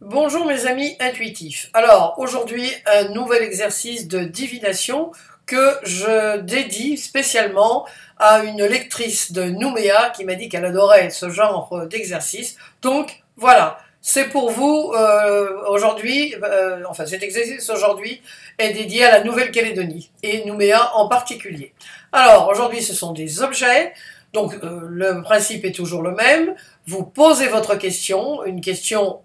Bonjour mes amis intuitifs. Alors aujourd'hui un nouvel exercice de divination que je dédie spécialement à une lectrice de Nouméa qui m'a dit qu'elle adorait ce genre d'exercice. Donc voilà, c'est pour vous aujourd'hui, enfin cet exercice aujourd'hui est dédié à la Nouvelle-Calédonie et Nouméa en particulier. Alors aujourd'hui ce sont des objets. Donc le principe est toujours le même. Vous posez votre question, une question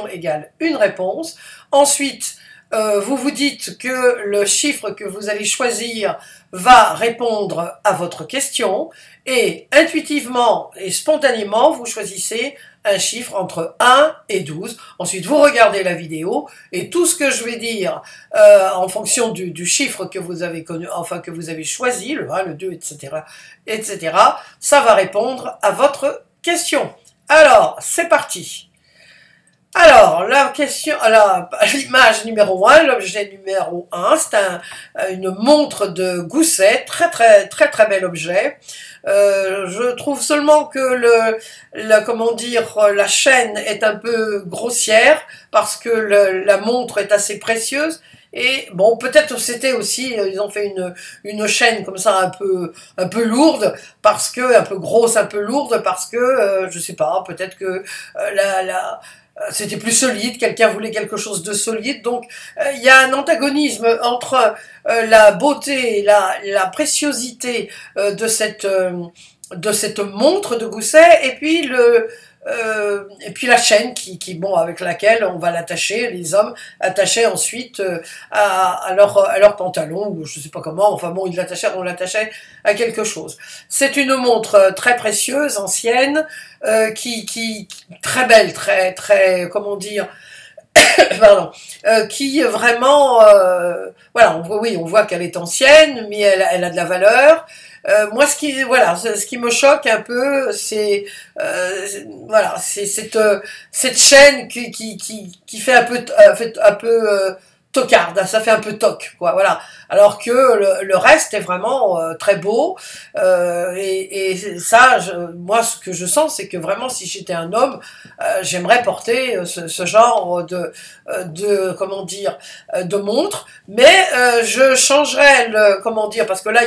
égale une réponse. Ensuite, vous vous dites que le chiffre que vous allez choisir va répondre à votre question et intuitivement et spontanément, vous choisissez un chiffre entre 1 et 12. Ensuite, vous regardez la vidéo et tout ce que je vais dire en fonction du chiffre que vous avez connu, enfin que vous avez choisi, le 1, le 2, etc., etc., ça va répondre à votre question. Alors, c'est parti. Alors, la question, l'image numéro 1, l'objet numéro 1, c'est une montre de Gousset, très bel objet. Je trouve seulement que comment dire, la chaîne est un peu grossière parce que la montre est assez précieuse. Et bon, peut-être c'était aussi, ils ont fait une chaîne comme ça un peu lourde, parce que, un peu grosse, un peu lourde, parce que, je sais pas, peut-être que c'était plus solide, quelqu'un voulait quelque chose de solide, donc il y a un antagonisme entre la beauté, la préciosité de cette montre de Gousset, et puis la chaîne bon, avec laquelle on va l'attacher, les hommes attachaient ensuite à leur pantalon, ou je sais pas comment, enfin bon, on l'attachait à quelque chose. C'est une montre très précieuse, ancienne, très belle, comment dire, pardon, qui vraiment, voilà, on voit qu'elle est ancienne, mais elle a de la valeur. Moi, ce qui me choque un peu, c'est voilà, c'est cette chaîne qui fait un peu tocarde, ça fait un peu toc, quoi, voilà. Alors que le reste est vraiment très beau, et ça, moi, ce que je sens, c'est que vraiment, si j'étais un homme, j'aimerais porter ce genre comment dire, de montre, mais je changerais comment dire, parce que là,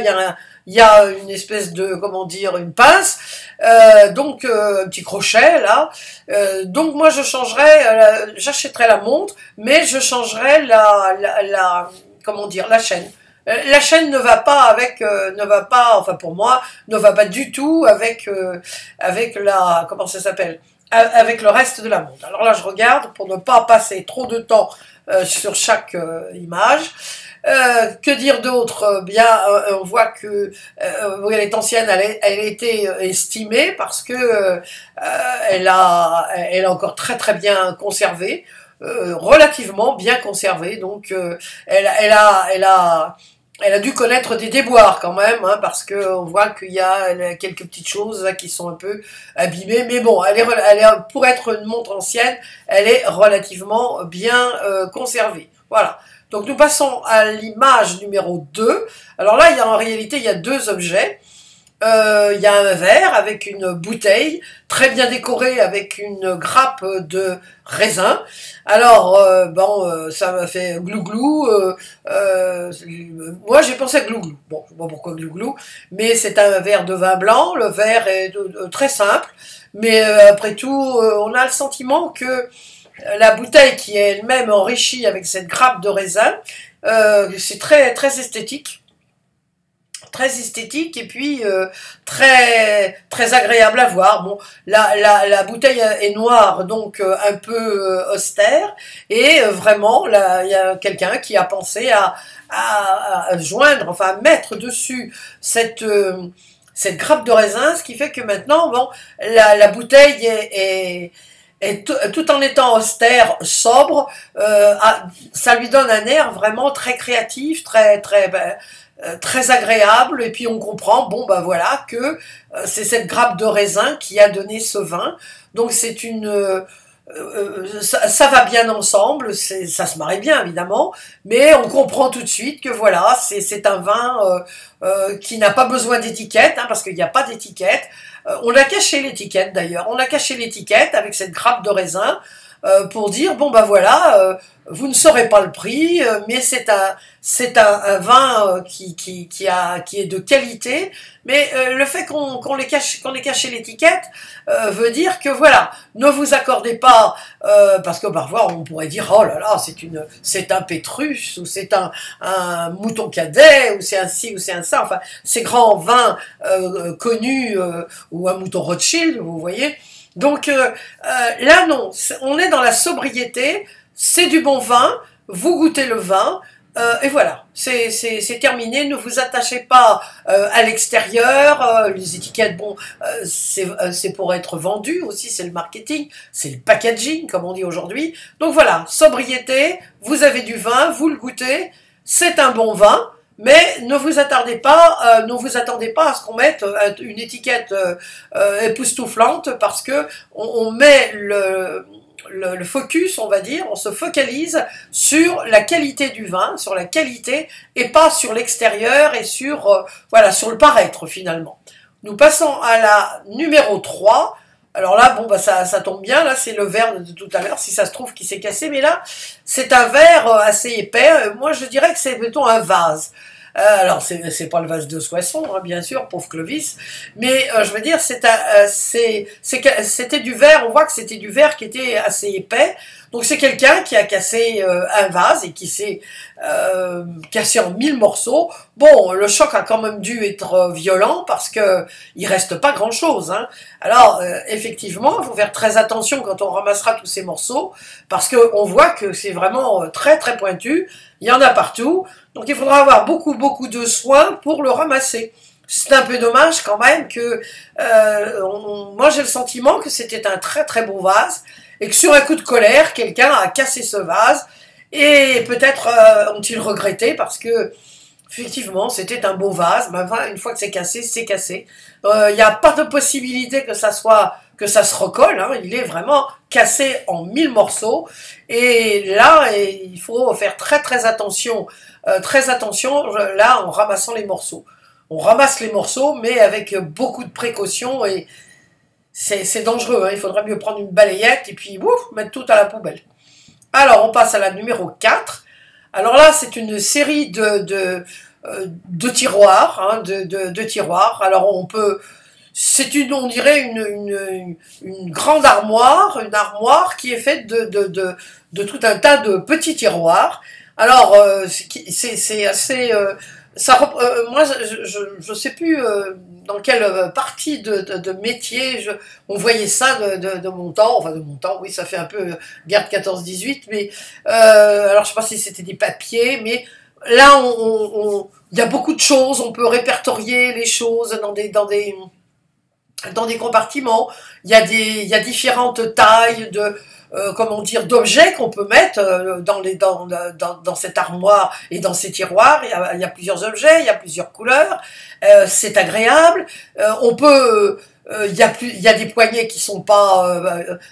il y a une espèce de, comment dire, une pince, donc un petit crochet là, donc moi je changerais, j'achèterais la montre, mais je changerais comment dire, la chaîne. La chaîne ne va pas avec, enfin pour moi, ne va pas du tout avec comment ça s'appelle, avec le reste de la montre. Alors là, je regarde pour ne pas passer trop de temps sur chaque image. Que dire d'autre? Bien, on voit que elle est ancienne, elle a été estimée parce que elle a encore très bien conservé, relativement bien conservé. Donc, elle a dû connaître des déboires quand même, hein, parce que on voit qu'il y a quelques petites choses là, qui sont un peu abîmées. Mais bon, pour être une montre ancienne, elle est relativement bien conservée. Voilà. Donc nous passons à l'image numéro 2. Alors là, en réalité, il y a deux objets. Il y a un verre avec une bouteille très bien décorée avec une grappe de raisin. Alors bon, ça m'a fait glouglou. Moi j'ai pensé à glouglou. Bon, je sais pas pourquoi glouglou, mais c'est un verre de vin blanc. Le verre est très simple, mais après tout, on a le sentiment que la bouteille qui est elle-même enrichie avec cette grappe de raisin, c'est très esthétique. Très esthétique et puis très agréable à voir. Bon, la bouteille est noire, donc un peu austère, et vraiment là il y a quelqu'un qui a pensé à joindre, enfin à mettre dessus cette grappe de raisin, ce qui fait que maintenant bon, la bouteille et tout en étant austère, sobre, ça lui donne un air vraiment très créatif, très agréable, et puis on comprend, bon ben voilà, que c'est cette grappe de raisin qui a donné ce vin. Donc c'est ça va bien ensemble, ça se marie bien évidemment, mais on comprend tout de suite que voilà, c'est un vin qui n'a pas besoin d'étiquette, hein, parce qu'il n'y a pas d'étiquette. On a caché l'étiquette d'ailleurs, on a caché l'étiquette avec cette grappe de raisin. pour dire bon bah voilà, vous ne saurez pas le prix, mais c'est un vin qui est de qualité. Mais le fait qu'on l'ait caché l'étiquette veut dire que voilà, ne vous accordez pas parce que parfois on pourrait dire oh là là c'est un Pétrus ou c'est un Mouton Cadet ou c'est un ci ou c'est un ça, enfin ces grands vins connus ou un Mouton Rothschild, vous voyez. Donc là non, on est dans la sobriété, c'est du bon vin, vous goûtez le vin, et voilà, c'est terminé, ne vous attachez pas à l'extérieur, les étiquettes, bon, c'est pour être vendu aussi, c'est le marketing, c'est le packaging, comme on dit aujourd'hui. Donc voilà, sobriété, vous avez du vin, vous le goûtez, c'est un bon vin, mais ne vous attardez pas, ne vous attendez pas à ce qu'on mette une étiquette époustouflante, parce que on met le focus, on va dire, on se focalise sur la qualité du vin, sur la qualité, et pas sur l'extérieur et sur, voilà, sur le paraître finalement. Nous passons à la numéro 3. Alors là, bon, bah ça tombe bien, là c'est le verre de tout à l'heure, si ça se trouve qui s'est cassé, mais là, c'est un verre assez épais, moi je dirais que c'est plutôt un vase. Alors c'est pas le vase de Soissons, hein, bien sûr, pauvre Clovis, mais je veux dire c'était du verre, on voit que c'était du verre qui était assez épais, donc c'est quelqu'un qui a cassé un vase et qui s'est cassé en 1000 morceaux. Bon, le choc a quand même dû être violent parce que il reste pas grand chose, hein. Alors effectivement, il faut faire très attention quand on ramassera tous ces morceaux parce que on voit que c'est vraiment très très pointu, il y en a partout. Donc il faudra avoir beaucoup de soin pour le ramasser. C'est un peu dommage quand même que moi j'ai le sentiment que c'était un très très beau vase et que sur un coup de colère quelqu'un a cassé ce vase et peut-être ont-ils regretté parce que effectivement c'était un beau vase, mais enfin, une fois que c'est cassé, c'est cassé. Il n'y a pas de possibilité que ça se recolle, hein. Il est vraiment cassé en 1000 morceaux et là il faut faire très très attention là en ramassant les morceaux. On ramasse les morceaux mais avec beaucoup de précaution et c'est dangereux, hein. Il faudrait mieux prendre une balayette et puis ouf, mettre tout à la poubelle. Alors on passe à la numéro 4. Alors là c'est une série de tiroirs, hein, de tiroirs. Alors c'est on dirait une grande armoire, une armoire qui est faite de tout un tas de petits tiroirs. Alors c'est assez, moi je sais plus dans quelle partie de métier on voyait ça de mon temps, enfin de mon temps, oui ça fait un peu guerre de 14-18, mais alors je sais pas si c'était des papiers, mais là il y a beaucoup de choses, on peut répertorier les choses dans des compartiments. Il y a différentes tailles comment dire, d'objets qu'on peut mettre dans cette armoire et dans ces tiroirs. Il y a plusieurs objets, il y a plusieurs couleurs. C'est agréable. Il y a des poignets qui sont pas,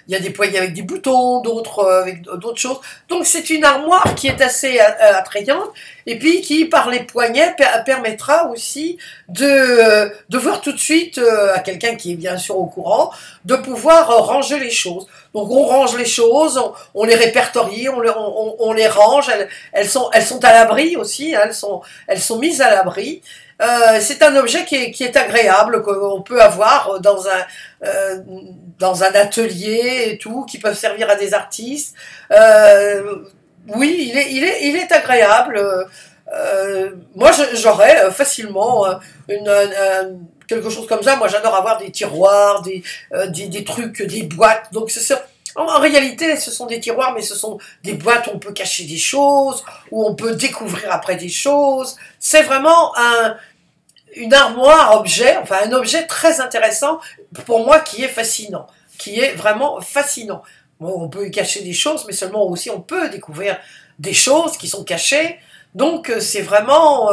il y a des poignets avec des boutons, d'autres avec d'autres choses. Donc c'est une armoire qui est assez attrayante et puis qui par les poignets permettra aussi de voir tout de suite à quelqu'un qui est bien sûr au courant de pouvoir ranger les choses. Donc on range les choses, on les répertorie, on les range. Elles sont à l'abri aussi, hein, elles sont mises à l'abri. C'est un objet qui est agréable, qu'on peut avoir dans un atelier et tout, qui peuvent servir à des artistes. Oui, il est agréable. Moi, j'aurais facilement quelque chose comme ça. Moi, j'adore avoir des tiroirs, des trucs, des boîtes. Donc, en réalité, ce sont des tiroirs, mais ce sont des boîtes où on peut cacher des choses, où on peut découvrir après des choses. C'est vraiment une armoire objet, enfin un objet très intéressant pour moi qui est fascinant, qui est vraiment fascinant. Bon, on peut y cacher des choses, mais seulement aussi on peut découvrir des choses qui sont cachées. Donc c'est vraiment,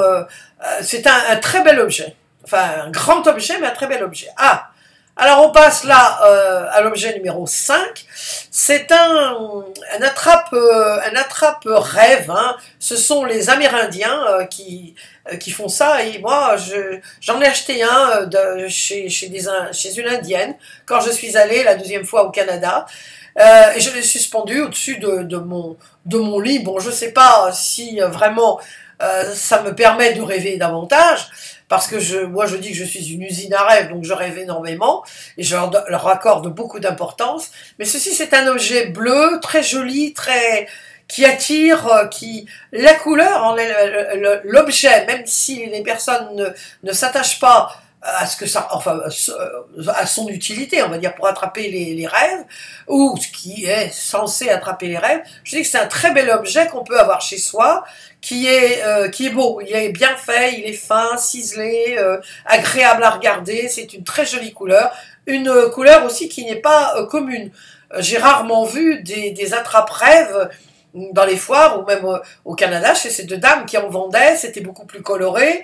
c'est un très bel objet. Enfin un grand objet, mais un très bel objet. Ah, alors on passe là à l'objet numéro 5. C'est un attrape-rêve, hein. Ce sont les Amérindiens qui font ça et moi j'en ai acheté un chez une indienne quand je suis allée la deuxième fois au Canada. Et je l'ai suspendu au-dessus de mon lit. Bon, je sais pas si vraiment ça me permet de rêver davantage, parce que moi je dis que je suis une usine à rêves, donc je rêve énormément, et je leur accorde beaucoup d'importance. Mais ceci, c'est un objet bleu, très joli, qui attire, la couleur, l'objet, même si les personnes ne s'attachent pas à ce que ça, enfin, à son utilité, on va dire, pour attraper les rêves, ou ce qui est censé attraper les rêves, je dis que c'est un très bel objet qu'on peut avoir chez soi, qui est beau, il est bien fait, il est fin, ciselé, agréable à regarder, c'est une très jolie couleur, une couleur aussi qui n'est pas commune. J'ai rarement vu des attrape-rêves dans les foires, ou même au Canada, chez ces deux dames qui en vendaient, c'était beaucoup plus coloré,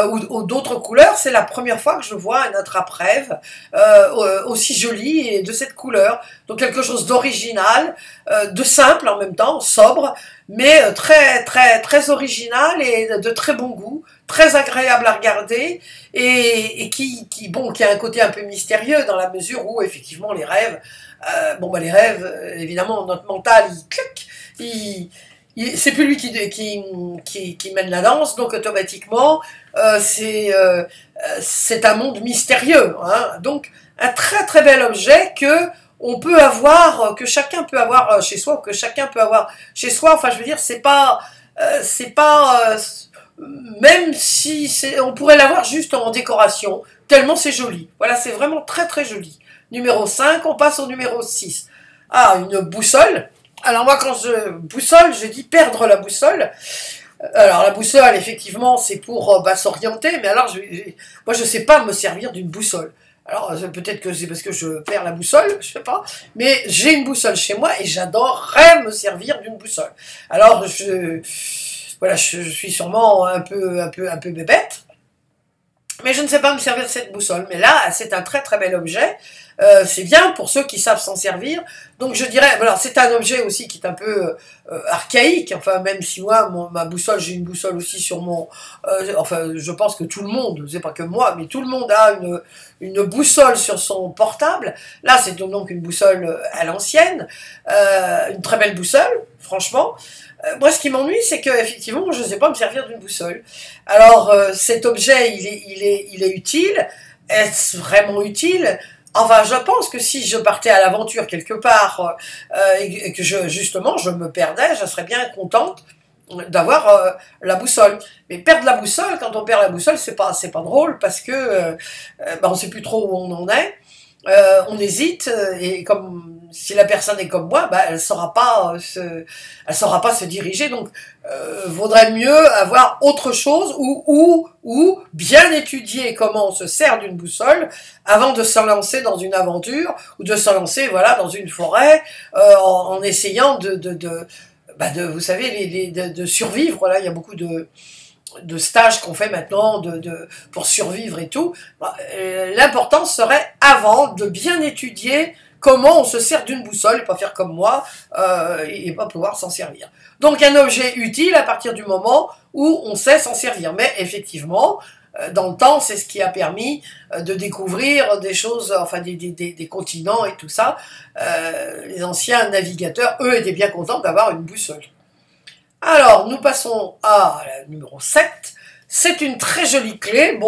ou d'autres couleurs. C'est la première fois que je vois un attrape-rêve aussi joli et de cette couleur. Donc quelque chose d'original, de simple en même temps, sobre, mais très original et de très bon goût, très agréable à regarder, et qui a un côté un peu mystérieux dans la mesure où effectivement les rêves, les rêves, évidemment notre mental il clique, c'est plus lui qui mène la danse, donc automatiquement c'est un monde mystérieux, hein. Donc un très bel objet que chacun peut avoir chez soi, ou que chacun peut avoir chez soi. Enfin, je veux dire, c'est pas même si on pourrait l'avoir juste en décoration, tellement c'est joli. Voilà, c'est vraiment très joli. Numéro 5, on passe au numéro 6. Ah, une boussole. Alors moi, quand je dis perdre la boussole. Alors la boussole, effectivement, c'est pour s'orienter, mais alors moi je sais pas me servir d'une boussole. Alors peut-être que c'est parce que je perds la boussole, je sais pas, mais j'ai une boussole chez moi et j'adorerais me servir d'une boussole. Alors je suis sûrement un peu bébête, mais je ne sais pas me servir de cette boussole. Mais là, c'est un très bel objet. C'est bien pour ceux qui savent s'en servir. Donc je dirais, voilà, c'est un objet aussi qui est un peu archaïque. Enfin, même si moi, ma boussole, j'ai une boussole aussi sur mon... enfin, je pense que tout le monde, c'est pas que moi, mais tout le monde a une boussole sur son portable. Là, c'est donc une boussole à l'ancienne. Une très belle boussole, franchement. Moi, ce qui m'ennuie, c'est que effectivement, je ne sais pas me servir d'une boussole. Alors, cet objet, il est utile. Est-ce vraiment utile? Enfin, je pense que si je partais à l'aventure quelque part et que justement je me perdais, je serais bien contente d'avoir la boussole. Mais perdre la boussole, quand on perd la boussole, c'est pas drôle, parce que on sait plus trop où on en est. On hésite, et comme si la personne est comme moi, elle saura pas se diriger. Donc vaudrait mieux avoir autre chose, ou bien étudier comment on se sert d'une boussole avant de se lancer dans une aventure, ou de se lancer dans une forêt en essayant vous savez, de survivre. Là, il y a beaucoup de stages qu'on fait maintenant pour survivre et tout. L'important serait avant de bien étudier comment on se sert d'une boussole, et pas faire comme moi et pas pouvoir s'en servir. Donc un objet utile à partir du moment où on sait s'en servir. Mais effectivement, dans le temps, c'est ce qui a permis de découvrir des choses, enfin des continents et tout ça. Les anciens navigateurs, eux, étaient bien contents d'avoir une boussole. Alors, nous passons à la numéro 7. C'est une très jolie clé,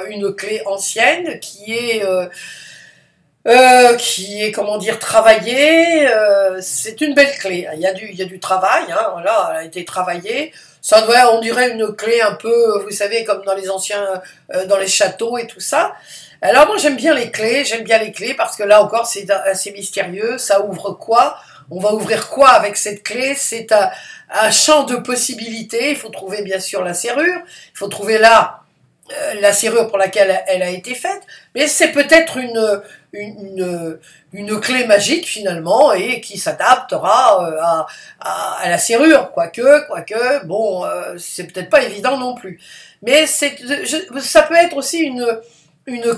une clé ancienne qui est comment dire, travaillée. C'est une belle clé. Il y a du travail, hein, voilà, elle a été travaillée. Ça doit, on dirait une clé un peu, vous savez, comme dans les anciens, dans les châteaux et tout ça. Alors moi j'aime bien les clés parce que là encore c'est assez mystérieux. Ça ouvre quoi? On va ouvrir quoi avec cette clé? C'est un champ de possibilités. Il faut trouver bien sûr la serrure. Il faut trouver la serrure pour laquelle elle a été faite. Mais c'est peut-être une clé magique finalement, et qui s'adaptera à la serrure. Quoique, c'est peut-être pas évident non plus. Mais ça peut être aussi une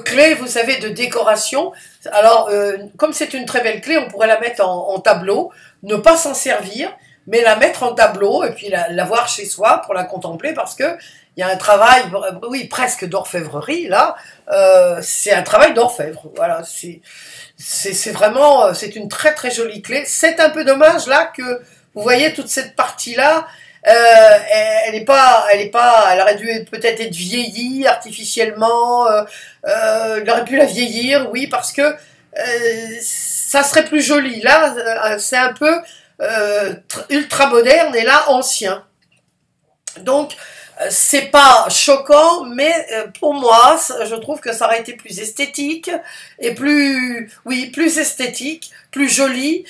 clé, vous savez, de décoration. Alors, comme c'est une très belle clé, on pourrait la mettre en tableau, ne pas s'en servir, mais la mettre en tableau et puis la voir chez soi pour la contempler parce que il y a un travail, oui, presque d'orfèvrerie, là, c'est un travail d'orfèvre, voilà, c'est vraiment, c'est une très très jolie clé. C'est un peu dommage, là, que, vous voyez, toute cette partie-là, elle aurait dû peut-être être vieillie artificiellement, il aurait pu la vieillir, oui, parce que ça serait plus joli. Là, c'est un peu ultra moderne et là, ancien. Donc, c'est pas choquant, mais pour moi, je trouve que ça aurait été plus esthétique et plus esthétique, plus joli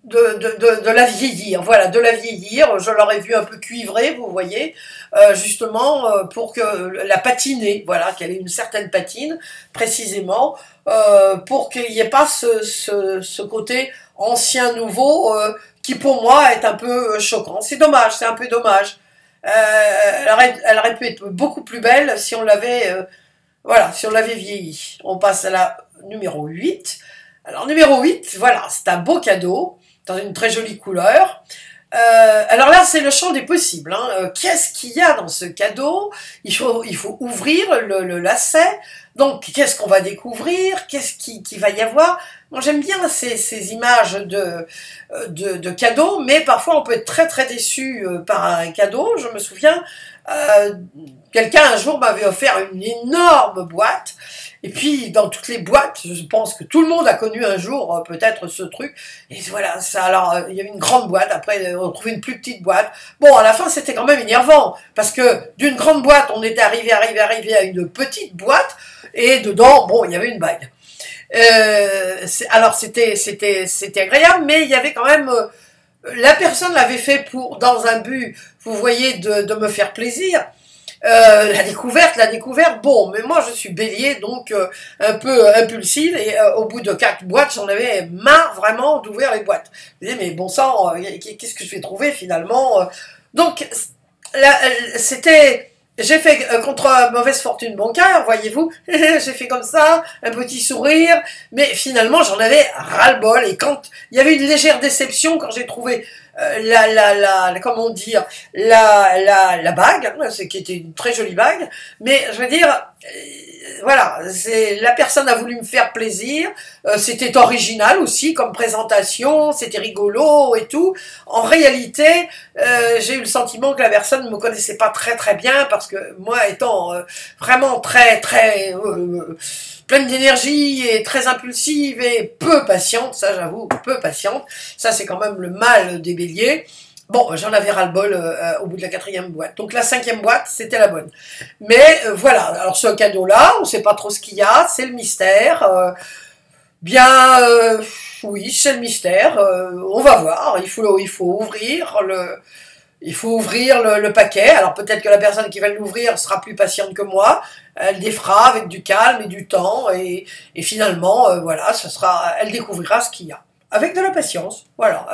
de la vieillir. Voilà, de la vieillir. Je l'aurais vu un peu cuivrée, vous voyez, justement pour que la patiner, voilà, qu'elle ait une certaine patine, précisément, pour qu'il n'y ait pas ce côté ancien-nouveau qui pour moi est un peu choquant. C'est dommage, c'est un peu dommage. Elle aurait pu être beaucoup plus belle si on l'avait voilà, si on l'avait vieilli. On passe à la numéro 8. Alors numéro 8, voilà, c'est un beau cadeau, dans une très jolie couleur. Alors là, c'est le champ des possibles. Hein. Qu'est-ce qu'il y a dans ce cadeau? Il faut ouvrir le lacet. Donc, qu'est-ce qu'on va découvrir? Qu'est-ce qu'il va y avoir? Moi, j'aime bien ces images de cadeaux, mais parfois on peut être très très déçu par un cadeau. Je me souviens, quelqu'un un jour m'avait offert une énorme boîte. Et puis, dans toutes les boîtes, je pense que tout le monde a connu un jour peut-être ce truc. Et voilà, ça. Alors, il y avait une grande boîte. Après, on trouvait une plus petite boîte. Bon, à la fin, c'était quand même énervant parce que d'une grande boîte, on était arrivé à une petite boîte et dedans, bon, il y avait une bague. Alors, c'était agréable, mais il y avait quand même. La personne l'avait fait dans un but, vous voyez, de me faire plaisir. La découverte, bon, mais moi je suis bélier, donc un peu impulsive, et au bout de 4 boîtes, j'en avais marre vraiment d'ouvrir les boîtes. Je me disais, mais bon sang, qu'est-ce que je vais trouver finalement Donc, j'ai fait contre mauvaise fortune bon cœur, voyez-vous, j'ai fait comme ça, un petit sourire, mais finalement j'en avais ras-le-bol, et quand il y avait une légère déception quand j'ai trouvé comment dire, la bague, hein, qui était une très jolie bague, mais je veux dire, voilà, la personne a voulu me faire plaisir, c'était original aussi comme présentation, c'était rigolo et tout. En réalité, j'ai eu le sentiment que la personne ne me connaissait pas très très bien parce que moi étant vraiment très très pleine d'énergie et très impulsive et peu patiente, ça j'avoue, peu patiente, ça c'est quand même le mal des béliers. Bon, j'en avais ras-le-bol au bout de la 4e boîte. Donc la 5e boîte, c'était la bonne. Mais voilà, alors ce cadeau-là, on ne sait pas trop ce qu'il y a, c'est le mystère. Oui, c'est le mystère. On va voir, il faut ouvrir le paquet. Alors peut-être que la personne qui va l'ouvrir sera plus patiente que moi. Elle défera avec du calme et du temps. Et finalement, voilà, elle découvrira ce qu'il y a. Avec de la patience, voilà,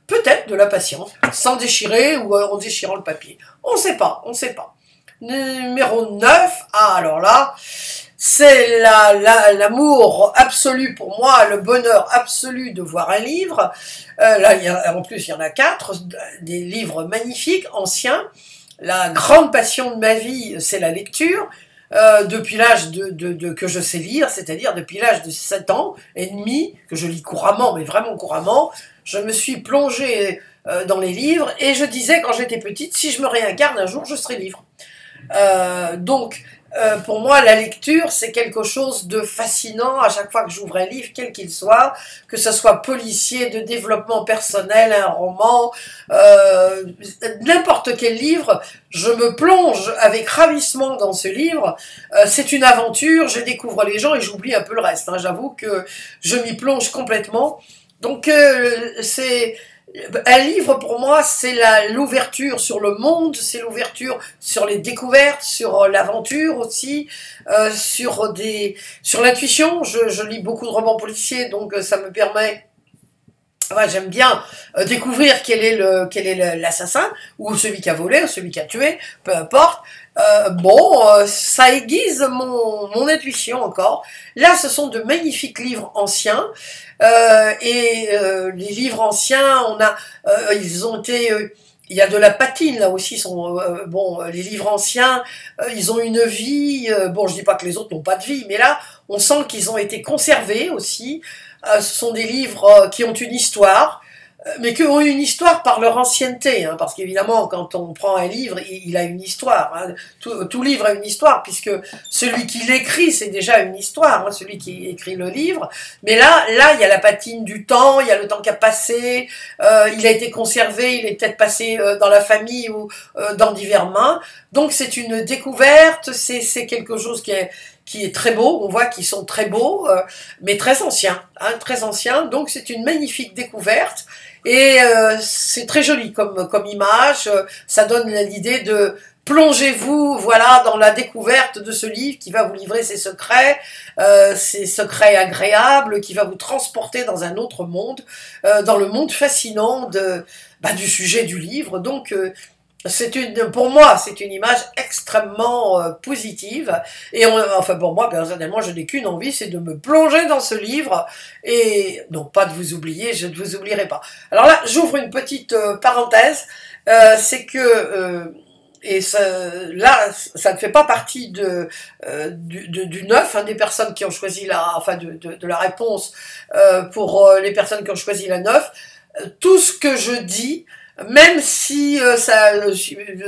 peut-être de la patience, sans déchirer ou en déchirant le papier. On ne sait pas, on ne sait pas. Numéro 9, alors là, c'est l'amour absolu pour moi, le bonheur absolu de voir un livre. Là, en plus, il y en a 4, des livres magnifiques, anciens. La grande passion de ma vie, c'est la lecture. Depuis l'âge que je sais lire, c'est-à-dire depuis l'âge de 7 ans et demi, que je lis couramment, mais vraiment couramment, je me suis plongée dans les livres et je disais quand j'étais petite, si je me réincarne un jour, je serai livre. Donc, pour moi, la lecture, c'est quelque chose de fascinant à chaque fois que j'ouvre un livre, quel qu'il soit, que ce soit policier, de développement personnel, un roman, n'importe quel livre, je me plonge avec ravissement dans ce livre. C'est une aventure, je découvre les gens et j'oublie un peu le reste. Hein. J'avoue que je m'y plonge complètement. Donc, un livre, pour moi, c'est l'ouverture sur le monde, c'est l'ouverture sur les découvertes, sur l'aventure aussi, sur l'intuition. Je lis beaucoup de romans policiers, donc ça me permet... Ouais, j'aime bien découvrir quel est l'assassin, ou celui qui a volé, ou celui qui a tué, peu importe. Ça aiguise mon intuition encore. Là, ce sont de magnifiques livres anciens. Les livres anciens, ils ont été... il y a de la patine là aussi. Les livres anciens, ils ont une vie. Je dis pas que les autres n'ont pas de vie, mais là, on sent qu'ils ont été conservés aussi. Ce sont des livres qui ont une histoire, mais qui ont une histoire par leur ancienneté, hein, parce qu'évidemment, quand on prend un livre, il a une histoire. Hein. Tout livre a une histoire, puisque celui qui l'écrit, c'est déjà une histoire, hein, celui qui écrit le livre. Mais là, il y a la patine du temps, il y a le temps qui a passé, il a été conservé, il est peut-être passé dans la famille ou dans divers mains. Donc c'est une découverte, c'est quelque chose qui est très beau, on voit qu'ils sont très beaux, mais très anciens, hein, très anciens. Donc c'est une magnifique découverte. Et c'est très joli comme image, ça donne l'idée de plongez-vous voilà dans la découverte de ce livre qui va vous livrer ses secrets agréables, qui va vous transporter dans un autre monde, dans le monde fascinant du sujet du livre. Donc pour moi, c'est une image extrêmement positive. Et pour moi, personnellement, je n'ai qu'une envie, c'est de me plonger dans ce livre. Et non, pas de vous oublier, je ne vous oublierai pas. Alors là, j'ouvre une petite parenthèse. C'est que... ça ne fait pas partie du 9, hein, des personnes qui ont choisi de la réponse pour les personnes qui ont choisi la 9. Tout ce que je dis, même si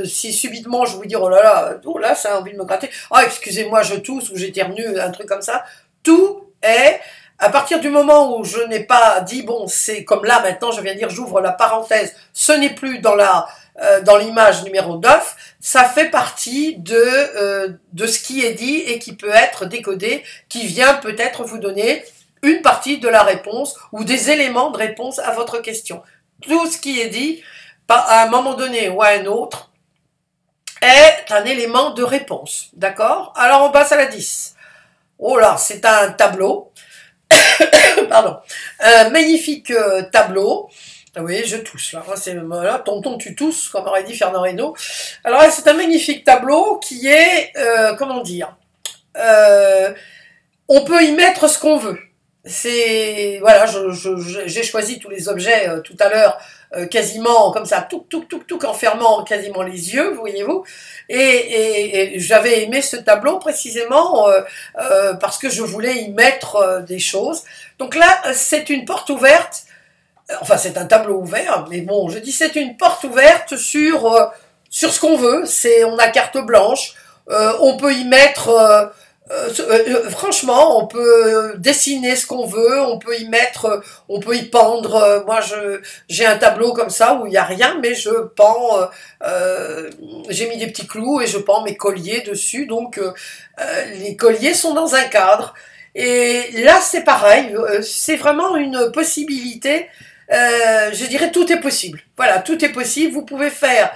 si subitement je vous dis oh là ça a envie de me gratter, excusez-moi je tousse ou j'éternue, un truc comme ça, tout est à partir du moment où je n'ai pas dit c'est comme là maintenant je viens de dire j'ouvre la parenthèse, ce n'est plus dans l'image numéro 9, ça fait partie de ce qui est dit et qui peut être décodé, qui vient peut-être vous donner une partie de la réponse ou des éléments de réponse à votre question. Tout ce qui est dit, à un moment donné ou à un autre, est un élément de réponse. D'accord? Alors on passe à la 10. Oh là, c'est un tableau. Pardon. Un magnifique tableau. Oui, je tousse. Là, tonton, tu tousses, comme aurait dit Fernand Reynaud. Alors là, c'est un magnifique tableau qui est, comment dire, on peut y mettre ce qu'on veut. J'ai choisi tous les objets tout à l'heure, quasiment comme ça, tout en fermant quasiment les yeux, voyez-vous. Et j'avais aimé ce tableau précisément parce que je voulais y mettre des choses. Donc là, c'est une porte ouverte. Enfin, c'est un tableau ouvert, mais bon, je dis c'est une porte ouverte sur ce qu'on veut. On a carte blanche. On peut y mettre. Franchement, on peut dessiner ce qu'on veut, on peut y pendre. Moi, j'ai un tableau comme ça où il n'y a rien, mais je pends. J'ai mis des petits clous et je pends mes colliers dessus. Donc, les colliers sont dans un cadre. Et là, c'est pareil. C'est vraiment une possibilité. Je dirais tout est possible. Voilà, tout est possible. Vous pouvez faire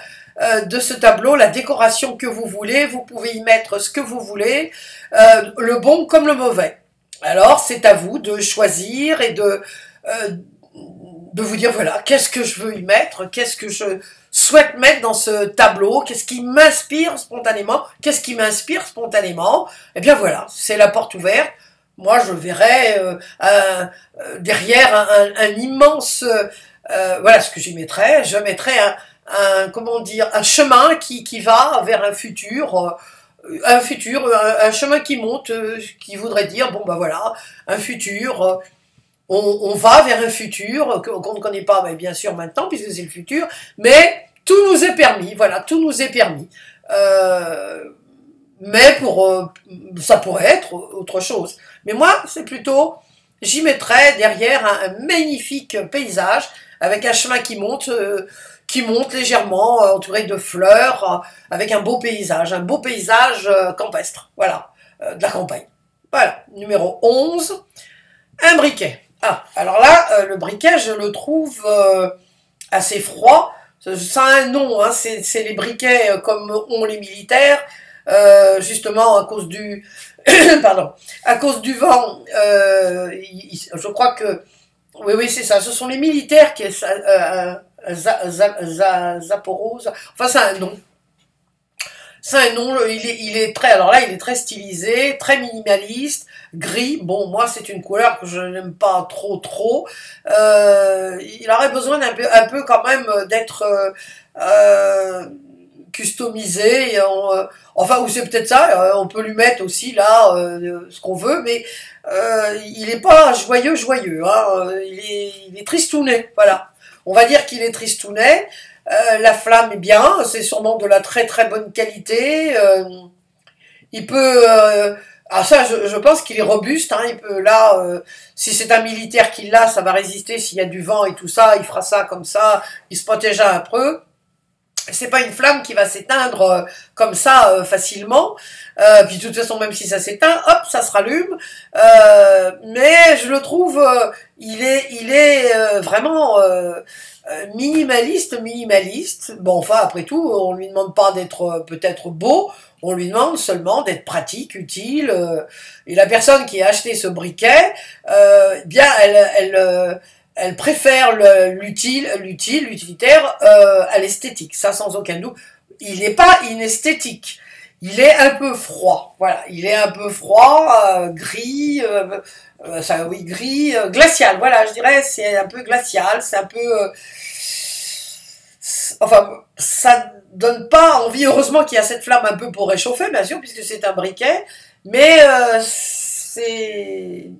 de ce tableau la décoration que vous voulez, vous pouvez y mettre ce que vous voulez, le bon comme le mauvais. Alors c'est à vous de choisir et de vous dire voilà, qu'est-ce que je veux y mettre, qu'est-ce que je souhaite mettre dans ce tableau, qu'est-ce qui m'inspire spontanément, et bien voilà, c'est la porte ouverte. Moi je verrais derrière un immense voilà ce que j'y mettrais, je mettrais un chemin qui va vers un futur, un chemin qui monte, qui voudrait dire, un futur, on va vers un futur qu'on ne connaît pas, bien sûr maintenant, puisque c'est le futur, mais tout nous est permis, voilà, tout nous est permis. Mais ça pourrait être autre chose. Mais moi, c'est plutôt, j'y mettrais derrière un magnifique paysage, avec un chemin qui monte légèrement, entouré de fleurs, avec un beau paysage campestre, voilà, de la campagne. Voilà, numéro 11, un briquet. Alors là, le briquet, je le trouve assez froid, ça a un nom, hein, c'est les briquets comme ont les militaires, justement à cause du à cause du vent, je crois que oui c'est ça, ce sont les militaires qui Zaporose, enfin c'est un nom. C'est un nom, il est très, alors là, il est très stylisé, très minimaliste, gris. Bon, moi, c'est une couleur que je n'aime pas trop. Il aurait besoin un peu quand même d'être customisé. Enfin, ou c'est peut-être ça. On peut lui mettre aussi là ce qu'on veut, mais il est pas joyeux. Hein, il est tristounet. Voilà. On va dire qu'il est tristounet. La flamme est bien, c'est sûrement de la très bonne qualité. Il peut, ah ça, je pense qu'il est robuste. Hein, il peut là, si c'est un militaire qui l'a, ça va résister. S'il y a du vent et tout ça, il fera ça comme ça. Il se protégera un peu. C'est pas une flamme qui va s'éteindre comme ça facilement. Puis de toute façon, même si ça s'éteint, hop, ça se rallume. Mais je le trouve, il est vraiment minimaliste. Bon, enfin, après tout, on lui demande pas d'être peut-être beau. On lui demande seulement d'être pratique, utile. Et la personne qui a acheté ce briquet, bien, elle préfère l'utilitaire à l'esthétique, ça sans aucun doute. Il n'est pas inesthétique, il est un peu froid, voilà, il est un peu froid, gris, glacial, voilà, je dirais, c'est un peu glacial, c'est un peu... enfin, ça donne pas envie, heureusement qu'il y a cette flamme un peu pour réchauffer, bien sûr, puisque c'est un briquet, mais c'est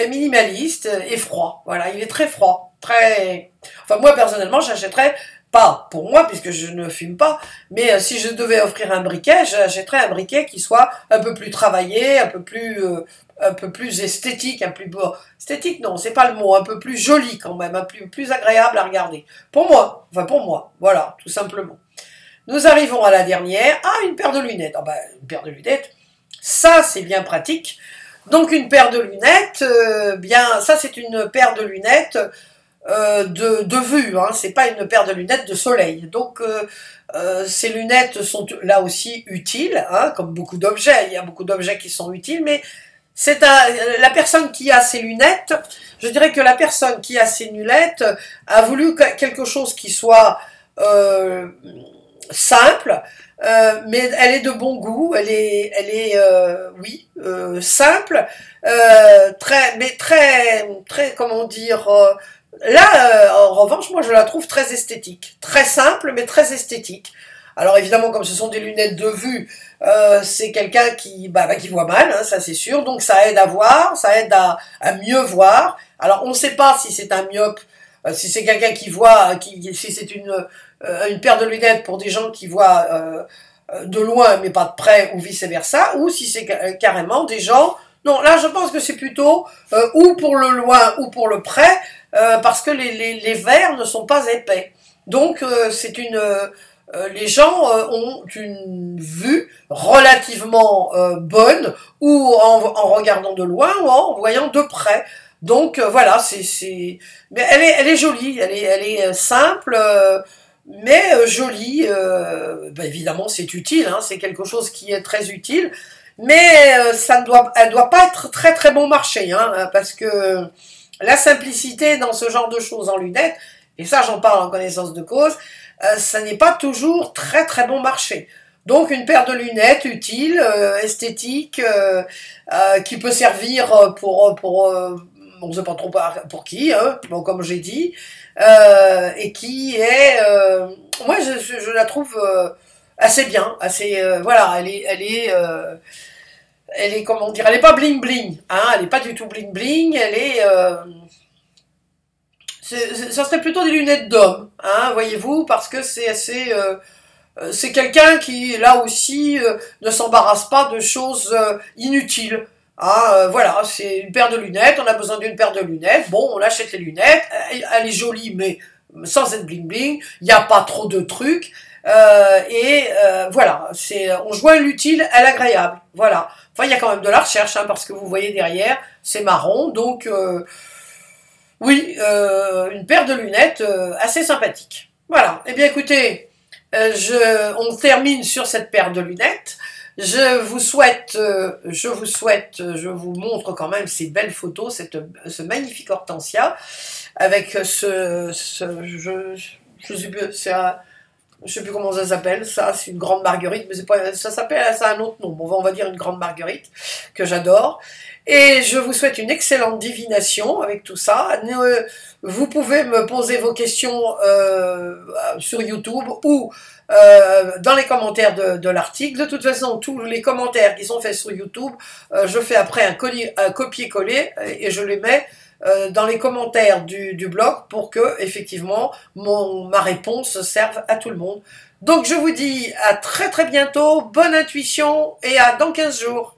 minimaliste et froid. Voilà, il est très froid, très. Enfin, moi personnellement, j'achèterais pas pour moi puisque je ne fume pas, mais si je devais offrir un briquet, j'achèterais un briquet qui soit un peu plus travaillé, un peu plus esthétique, un plus beau. Esthétique, non, c'est pas le mot, un peu plus joli quand même, un plus agréable à regarder. Pour moi, voilà, tout simplement. Nous arrivons à la dernière. Ah, une paire de lunettes. Ah ben, une paire de lunettes. Ça, c'est bien pratique. Donc, une paire de lunettes, bien, ça, c'est une paire de lunettes de vue. Hein, c'est pas une paire de lunettes de soleil. Donc, ces lunettes sont là aussi utiles, hein, comme beaucoup d'objets. Il y a beaucoup d'objets qui sont utiles, mais la personne qui a ces lunettes, je dirais que la personne qui a ces lunettes a voulu quelque chose qui soit simple, mais elle est de bon goût, elle est simple, très, comment dire, là, en revanche, moi je la trouve très esthétique, très simple, mais très esthétique. Alors évidemment, comme ce sont des lunettes de vue, c'est quelqu'un qui voit mal, hein, ça c'est sûr, donc ça aide à voir, ça aide à mieux voir. Alors on ne sait pas si c'est un myope, si c'est quelqu'un qui voit, si c'est une paire de lunettes pour des gens qui voient de loin mais pas de près ou vice versa, ou si c'est carrément des gens... Non, là je pense que c'est plutôt ou pour le loin ou pour le près, parce que les verres ne sont pas épais. Donc c'est une... les gens ont une vue relativement bonne, ou en regardant de loin ou en voyant de près. Donc voilà, mais elle est jolie, elle est simple, mais jolie. Évidemment, c'est utile, hein, c'est quelque chose qui est très utile, mais elle doit pas être très bon marché, hein, parce que la simplicité dans ce genre de choses en lunettes, et ça j'en parle en connaissance de cause, ça n'est pas toujours très bon marché. Donc une paire de lunettes utile, esthétique, qui peut servir pour on ne sait pas trop pour qui, hein, bon, comme j'ai dit, et qui est, moi je la trouve assez bien, assez, voilà, elle est, comment dire, elle est pas bling bling, hein, elle est pas du tout bling bling, elle est, ça serait plutôt des lunettes d'homme, hein, voyez-vous, parce que c'est assez, c'est quelqu'un qui, là aussi, ne s'embarrasse pas de choses inutiles. Ah, voilà, c'est une paire de lunettes, on a besoin d'une paire de lunettes, bon, on achète les lunettes, elle est jolie, mais sans être bling bling, il n'y a pas trop de trucs, voilà, on joint l'utile à l'agréable, voilà. Enfin, il y a quand même de la recherche, hein, parce que vous voyez derrière, c'est marron, donc, oui, une paire de lunettes assez sympathique. Voilà, eh bien écoutez, on termine sur cette paire de lunettes. Je vous montre quand même ces belles photos, ce magnifique hortensia, avec Je sais plus comment ça s'appelle, ça, c'est une grande marguerite, mais c'est pas, ça s'appelle, ça a un autre nom. Bon, on va dire une grande marguerite, que j'adore. Et je vous souhaite une excellente divination avec tout ça. Vous pouvez me poser vos questions sur YouTube ou dans les commentaires de l'article. De toute façon, tous les commentaires qui sont faits sur YouTube, je fais après un copier-coller et je les mets dans les commentaires du blog pour que, effectivement, ma réponse serve à tout le monde. Donc, je vous dis à très très bientôt, bonne intuition et à dans 15 jours.